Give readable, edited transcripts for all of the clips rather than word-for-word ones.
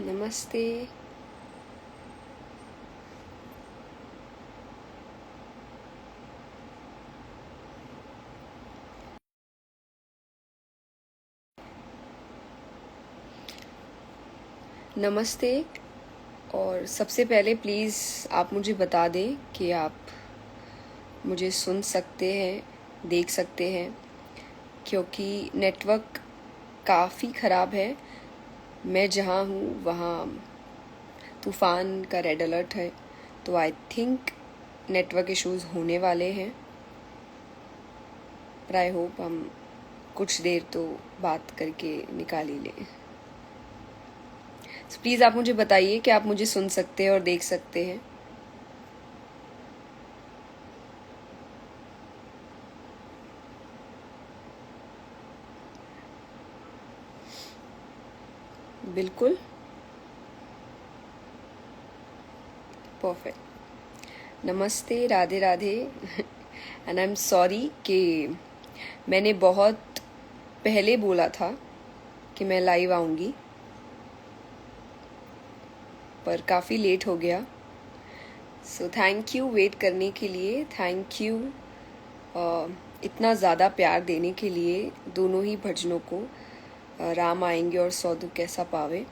नमस्ते। नमस्ते। और सबसे पहले प्लीज़ आप मुझे बता दें कि आप मुझे सुन सकते हैं, देख सकते हैं, क्योंकि नेटवर्क काफ़ी ख़राब है। मैं जहाँ हूँ वहाँ तूफ़ान का रेड अलर्ट है, तो आई थिंक नेटवर्क इश्यूज़ होने वाले हैं। पर आई होप हम कुछ देर तो बात करके निकाल ही लें। प्लीज़ आप मुझे बताइए कि आप मुझे सुन सकते हैं और देख सकते हैं। बिल्कुल, परफेक्ट। नमस्ते, Radhe Radhe. And I am sorry कि मैंने बहुत पहले बोला था कि मैं लाइव आऊँगी, पर काफ़ी लेट हो गया। सो थैंक यू वेट करने के लिए, थैंक यू इतना ज़्यादा प्यार देने के लिए दोनों ही भजनों को, राम आएंगे और सौ दुख कैसा पावे।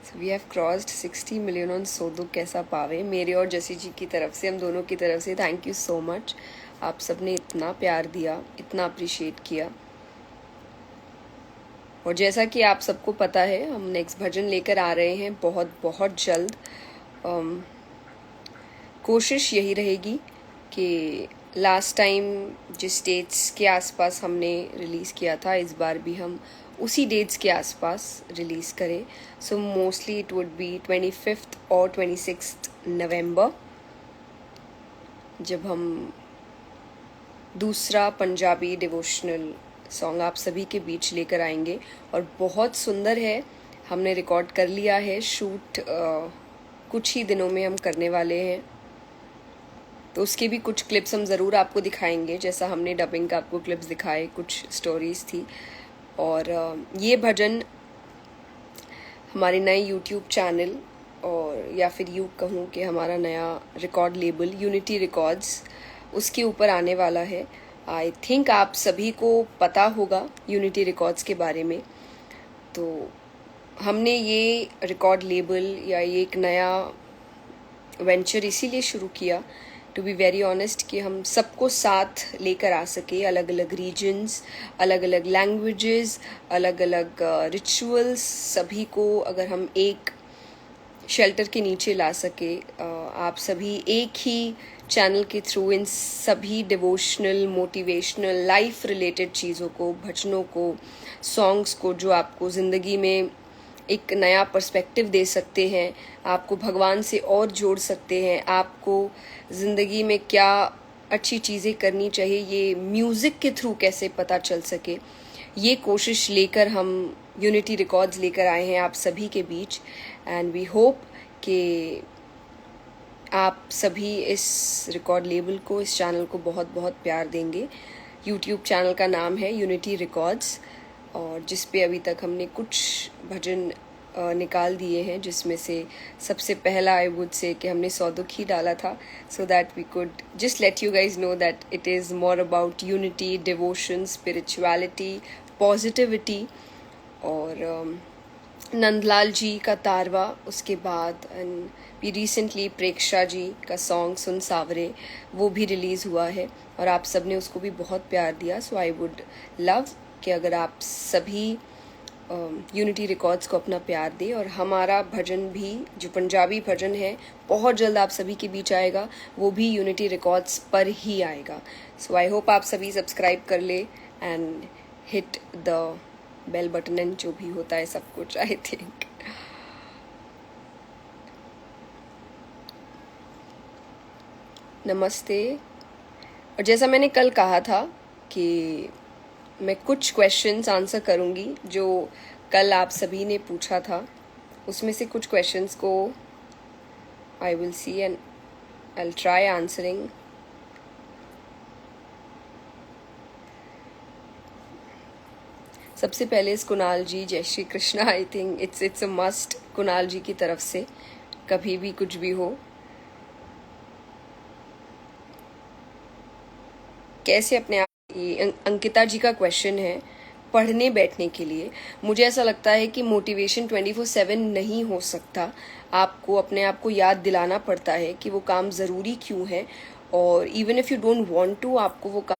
So we have crossed 60 million on सौ दुख कैसा पावे। मेरे और जसी जी की तरफ से, हम दोनों की तरफ से थैंक यू सो मच। आप सबने इतना प्यार दिया, इतना अप्रिशिएट किया। और जैसा कि आप सबको पता है, हम नेक्स्ट भजन लेकर आ रहे हैं बहुत बहुत जल्द। कोशिश यही रहेगी कि लास्ट टाइम जिस डेट्स के आसपास हमने रिलीज़ किया था, इस बार भी हम उसी डेट्स के आसपास रिलीज़ करें। So mostly it would be 25 और 26 नवंबर, जब हम दूसरा पंजाबी डिवोशनल सॉन्ग आप सभी के बीच लेकर आएंगे। और बहुत सुंदर है, हमने रिकॉर्ड कर लिया है, शूट कुछ ही दिनों में हम करने वाले हैं, तो उसके भी कुछ क्लिप्स हम ज़रूर आपको दिखाएंगे। जैसा हमने डबिंग का आपको क्लिप्स दिखाए, कुछ स्टोरीज़ थी। और ये भजन हमारे नए यूट्यूब चैनल, और या फिर यूँ कहूँ कि हमारा नया रिकॉर्ड लेबल यूनिटी रिकॉर्ड्स, उसके ऊपर आने वाला है। आई थिंक आप सभी को पता होगा यूनिटी रिकॉर्ड्स के बारे में। तो हमने ये रिकॉर्ड लेबल या ये एक नया वेंचर इसीलिए शुरू किया, टू बी वेरी ऑनेस्ट, कि हम सबको साथ लेकर आ सके। अलग अलग रीजन्स, अलग अलग लैंग्वेजेस, अलग अलग रिचुअल्स, सभी को अगर हम एक शेल्टर के नीचे ला सके, आप सभी एक ही चैनल के थ्रू इन सभी डिवोशनल, मोटिवेशनल, लाइफ रिलेटेड चीज़ों को, भजनों को, सॉन्ग्स को, जो आपको ज़िंदगी में एक नया पर्सपेक्टिव दे सकते हैं, आपको भगवान से और जोड़ सकते हैं, आपको ज़िंदगी में क्या अच्छी चीज़ें करनी चाहिए, ये म्यूज़िक के थ्रू कैसे पता चल सके, ये कोशिश लेकर हम यूनिटी रिकॉर्ड्स लेकर आए हैं आप सभी के बीच। एंड वी होप कि आप सभी इस रिकॉर्ड लेबल को, इस चैनल को बहुत बहुत प्यार देंगे। यूट्यूब चैनल का नाम है यूनिटी रिकॉर्ड्स, और जिस पे अभी तक हमने कुछ भजन निकाल दिए हैं, जिसमें से सबसे पहला आई वुड से कि हमने सौ दुख ही डाला था, so that we could just let you guys know that it is more about unity, devotion, spirituality, positivity. और नंदलाल जी का तारवा, उसके बाद एंड भी रिसेंटली प्रेक्षा जी का सॉन्ग सुन सावरे, वो भी रिलीज़ हुआ है और आप सब ने उसको भी बहुत प्यार दिया। सो आई वुड लव कि अगर आप सभी यूनिटी रिकॉर्ड्स को अपना प्यार दे, और हमारा भजन भी जो पंजाबी भजन है बहुत जल्द आप सभी के बीच आएगा, वो भी यूनिटी रिकॉर्ड्स पर ही आएगा। सो आई होप आप सभी सब्सक्राइब कर ले and hit the bell button and जो भी होता है सब कुछ, आई थिंक। नमस्ते। और जैसा मैंने कल कहा था कि मैं कुछ क्वेश्चंस आंसर करूंगी जो कल आप सभी ने पूछा था, उसमें से कुछ क्वेश्चंस को I will see and I will try answering. सबसे पहले इस Kunal ji, Jai Shri Krishna. I think it's a must Kunal ji की तरफ से, कभी भी कुछ भी हो। कैसे अपने आप, अंकिता जी का क्वेश्चन है पढ़ने बैठने के लिए। मुझे ऐसा लगता है कि मोटिवेशन 24/7 नहीं हो सकता। आपको अपने आप को याद दिलाना पड़ता है कि वो काम ज़रूरी क्यों है, और even if you don't want to, आपको वो काम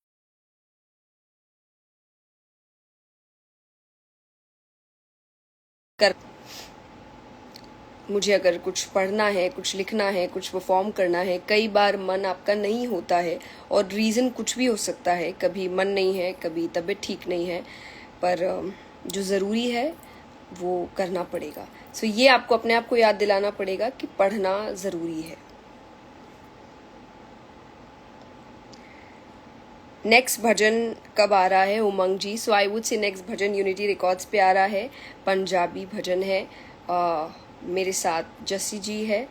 कर। मुझे अगर कुछ पढ़ना है, कुछ लिखना है, कुछ परफॉर्म करना है, कई बार मन आपका नहीं होता है, और रीज़न कुछ भी हो सकता है। कभी मन नहीं है, कभी तबीयत ठीक नहीं है, पर जो ज़रूरी है वो करना पड़ेगा। सो ये आपको अपने आप को याद दिलाना पड़ेगा कि पढ़ना ज़रूरी है। नेक्स्ट भजन कब आ रहा है Umang ji? So I would say next bhajan Unity Records पे आ रहा है। पंजाबी भजन है, मेरे साथ जस्सी जी है,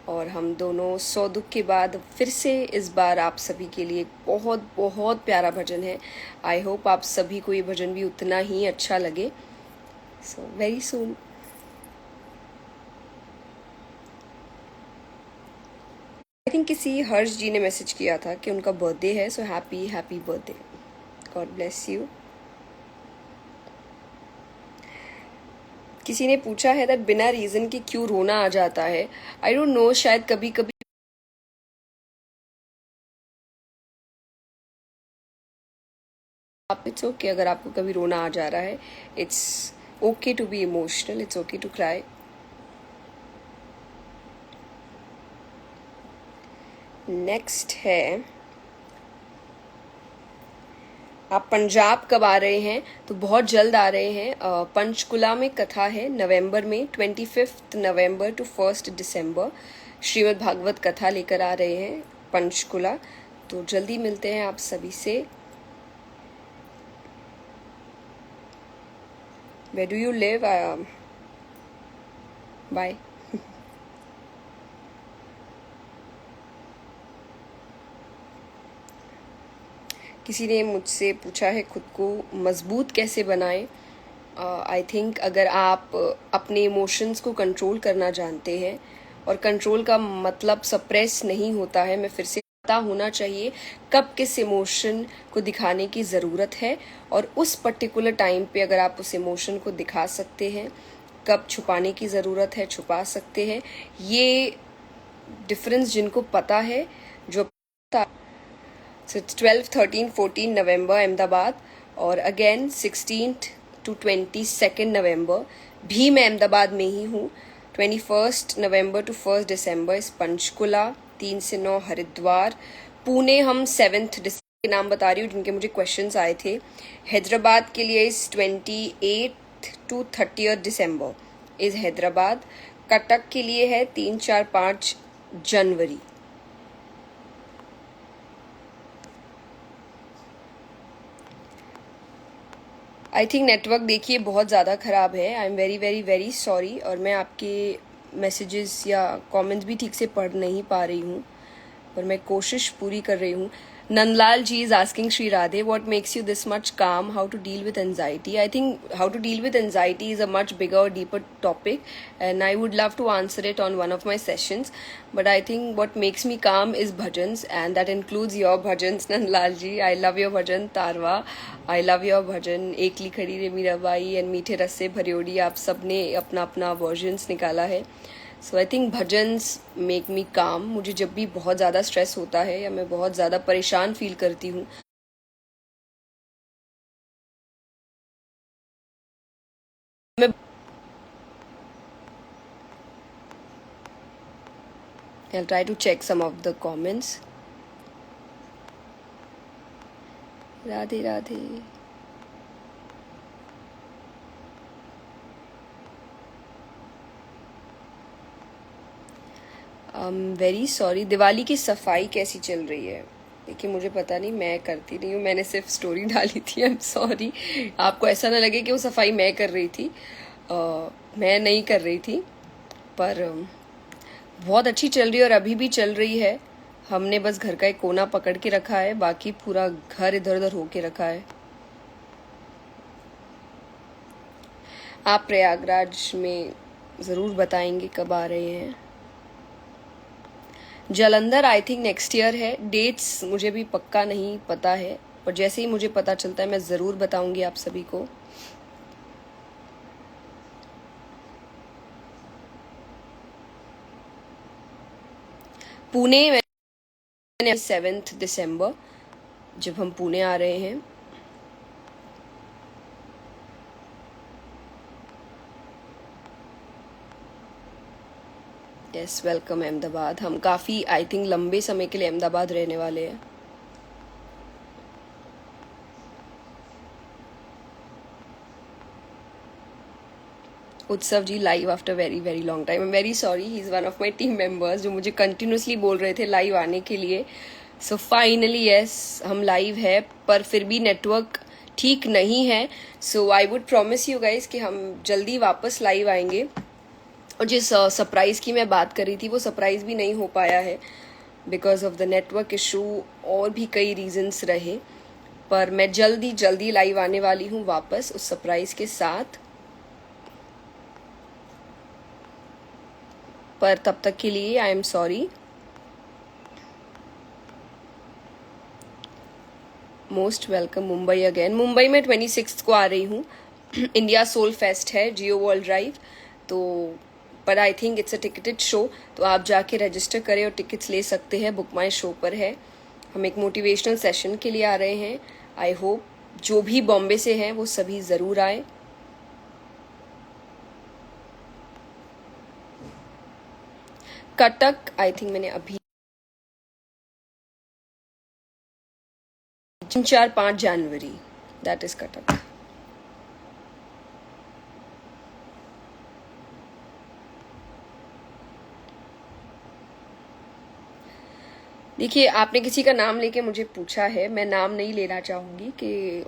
और हम दोनों 100 दुख के बाद फिर से इस बार आप सभी के लिए बहुत बहुत प्यारा भजन है। आई होप आप सभी को ये भजन भी उतना ही अच्छा लगे। So very soon. I think किसी हर्ष जी ने मैसेज किया था कि उनका बर्थडे है, so happy happy birthday, God bless you. किसी ने पूछा है दैट बिना रीजन के क्यों रोना आ जाता है। आई डोंट नो, शायद कभी कभी आप, इट्स ओके अगर आपको कभी रोना आ जा रहा है। It's okay to be emotional, it's okay to cry. Next है, आप पंजाब कब आ रहे हैं? तो बहुत जल्द आ रहे हैं। पंचकुला में कथा है नवंबर में, 25 नवंबर टू 1 दिसंबर श्रीमद् भागवत कथा लेकर आ रहे हैं पंचकुला। तो जल्दी मिलते हैं आप सभी से। Where do you live? Bye. किसी ने मुझसे पूछा है खुद को मजबूत कैसे बनाएं। आई थिंक अगर आप अपने इमोशंस को कंट्रोल करना जानते हैं, और कंट्रोल का मतलब सप्रेस नहीं होता है, मैं फिर से पता होना चाहिए कब किस इमोशन को दिखाने की ज़रूरत है, और उस पर्टिकुलर टाइम पे अगर आप उस इमोशन को दिखा सकते हैं, कब छुपाने की ज़रूरत है छुपा सकते हैं। ये डिफरेंस जिनको पता है, जो पता। So it's 12, 13, 14 नवंबर अहमदाबाद, और अगेन 16 to 22 नवंबर भी मैं अहमदाबाद में ही हूँ। 21 नवंबर टू 1 दिसंबर इस पंचकुला, 3 से 9 हरिद्वार, पुणे हम 7 दिसंबर के नाम बता रही हूँ जिनके मुझे क्वेश्चंस आए थे। हैदराबाद के लिए इस 28 टू 30 दिसंबर इस हैदराबाद। कटक के लिए है 3, 4, 5 जनवरी। आई थिंक नेटवर्क देखिए बहुत ज़्यादा ख़राब है। आई am very very very sorry, और मैं आपके मैसेजेस या कमेंट्स भी ठीक से पढ़ नहीं पा रही हूँ, पर मैं कोशिश पूरी कर रही हूँ। Nandlal ji is asking Shri Radhe, what makes you this much calm? How to deal with anxiety? I think how to deal with anxiety is a much bigger, deeper topic, and I would love to answer it on one of my sessions. But I think what makes me calm is bhajans, and that includes your bhajans, Nandlal ji. I love your bhajan Tarwa. I love your bhajan Ekli Khadi Re Mirabai and Meethe Rasse Bhariodi. आप सबने अपना अपना versions निकाला है। So I think bhajans make me calm. मुझे जब भी बहुत ज़्यादा स्ट्रेस होता है या मैं बहुत ज़्यादा परेशान फील करती हूँ, मैं I'll try to check some of the comments. Radhe Radhe. Very sorry. Diwali की सफाई कैसी चल रही है? देखिए मुझे पता नहीं, मैं करती नहीं हूँ, मैंने सिर्फ स्टोरी डाली थी। आई एम सॉरी, आपको ऐसा ना लगे कि वो सफाई मैं कर रही थी। मैं नहीं कर रही थी, पर बहुत अच्छी चल रही है और अभी भी चल रही है। हमने बस घर का एक कोना पकड़ के रखा है, बाकी पूरा घर इधर उधर होके रखा है। आप प्रयागराज में ज़रूर बताएंगे कब आ रहे हैं। Jalandhar I think next year है, डेट्स मुझे भी पक्का नहीं पता है, पर जैसे ही मुझे पता चलता है मैं ज़रूर बताऊंगी आप सभी को। पुणे में 7 दिसंबर जब हम पुणे आ रहे हैं। Yes, welcome Ahmedabad. हम काफ़ी आई थिंक लंबे समय के लिए अहमदाबाद रहने वाले हैं। Utsav ji live after very very long time. I am very sorry, he is one of my team members जो मुझे कंटिन्यूसली बोल रहे थे लाइव आने के लिए। सो फाइनली यस, हम लाइव है, पर फिर भी नेटवर्क ठीक नहीं है। So I would promise you guys कि हम जल्दी वापस लाइव आएंगे। और जिस सरप्राइज़ की मैं बात कर रही थी वो सरप्राइज़ भी नहीं हो पाया है because of the network issue, और भी कई रीजंस रहे। पर मैं जल्दी जल्दी लाइव आने वाली हूँ वापस उस सरप्राइज़ के साथ। पर तब तक के लिए I am sorry. Most welcome Mumbai again. Mumbai में 26 को आ रही हूँ। इंडिया सोल फेस्ट है, जियो वर्ल्ड ड्राइव। तो पर आई think it's a ticketed show, तो आप जाके रजिस्टर करें और टिकट्स ले सकते हैं, बुक माई शो पर है। हम एक मोटिवेशनल सेशन के लिए आ रहे हैं। आई होप जो भी बॉम्बे से हैं वो सभी ज़रूर आए। कटक आई थिंक मैंने अभी 4-5 जनवरी, दैट इज कटक। देखिए, आपने किसी का नाम लेके मुझे पूछा है, मैं नाम नहीं लेना चाहूँगी कि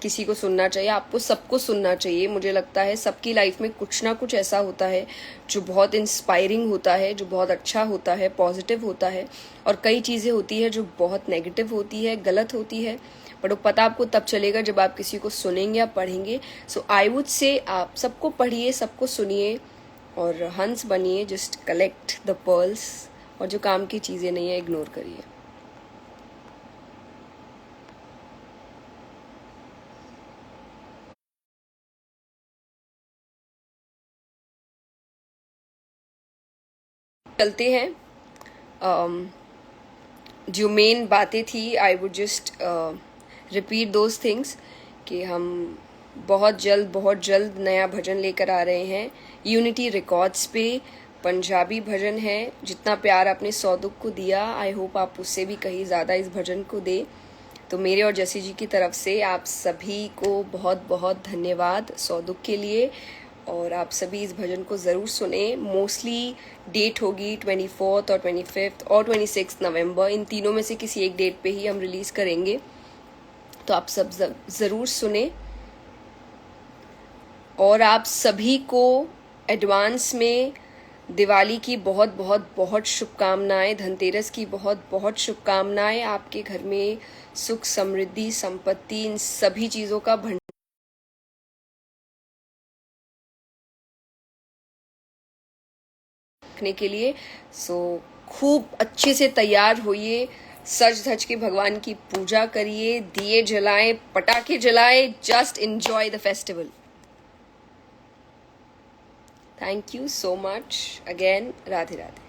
किसी को सुनना चाहिए। आपको सबको सुनना चाहिए। मुझे लगता है सबकी लाइफ में कुछ ना कुछ ऐसा होता है जो बहुत इंस्पायरिंग होता है, जो बहुत अच्छा होता है, पॉजिटिव होता है, और कई चीज़ें होती है जो बहुत नेगेटिव होती है, गलत होती है। बट वो पता आपको तब चलेगा जब आप किसी को सुनेंगे या पढ़ेंगे। सो आई वुड से आप सबको पढ़िए, सबको सुनिए और हंस बनिए। जस्ट कलेक्ट द पर्ल्स, और जो काम की चीज़ें नहीं है इग्नोर करिए। चलते हैं। जो मेन बातें थी, I would just repeat those things कि हम बहुत जल्द नया भजन लेकर आ रहे हैं यूनिटी रिकॉर्ड्स पे। पंजाबी भजन है। जितना प्यार आपने सौ दुख को दिया, आई होप आप उससे भी कहीं ज़्यादा इस भजन को दे। तो मेरे और जैसी जी की तरफ से आप सभी को बहुत बहुत धन्यवाद सौ दुख के लिए। और आप सभी इस भजन को ज़रूर सुने। मोस्टली डेट होगी 24 और 25 और 26 नवंबर, इन तीनों में से किसी एक डेट पे ही हम रिलीज़ करेंगे। तो आप सब ज़रूर सुने। और आप सभी को एडवांस में दिवाली की बहुत बहुत बहुत शुभकामनाएं, धनतेरस की बहुत बहुत शुभकामनाएं। आपके घर में सुख, समृद्धि, संपत्ति, इन सभी चीज़ों का रखने के लिए। सो खूब अच्छे से तैयार होइए, सज धज के भगवान की पूजा करिए, दिए जलाएं, पटाखे जलाएं, just enjoy the festival. Thank you so much again. Radhe Radhe.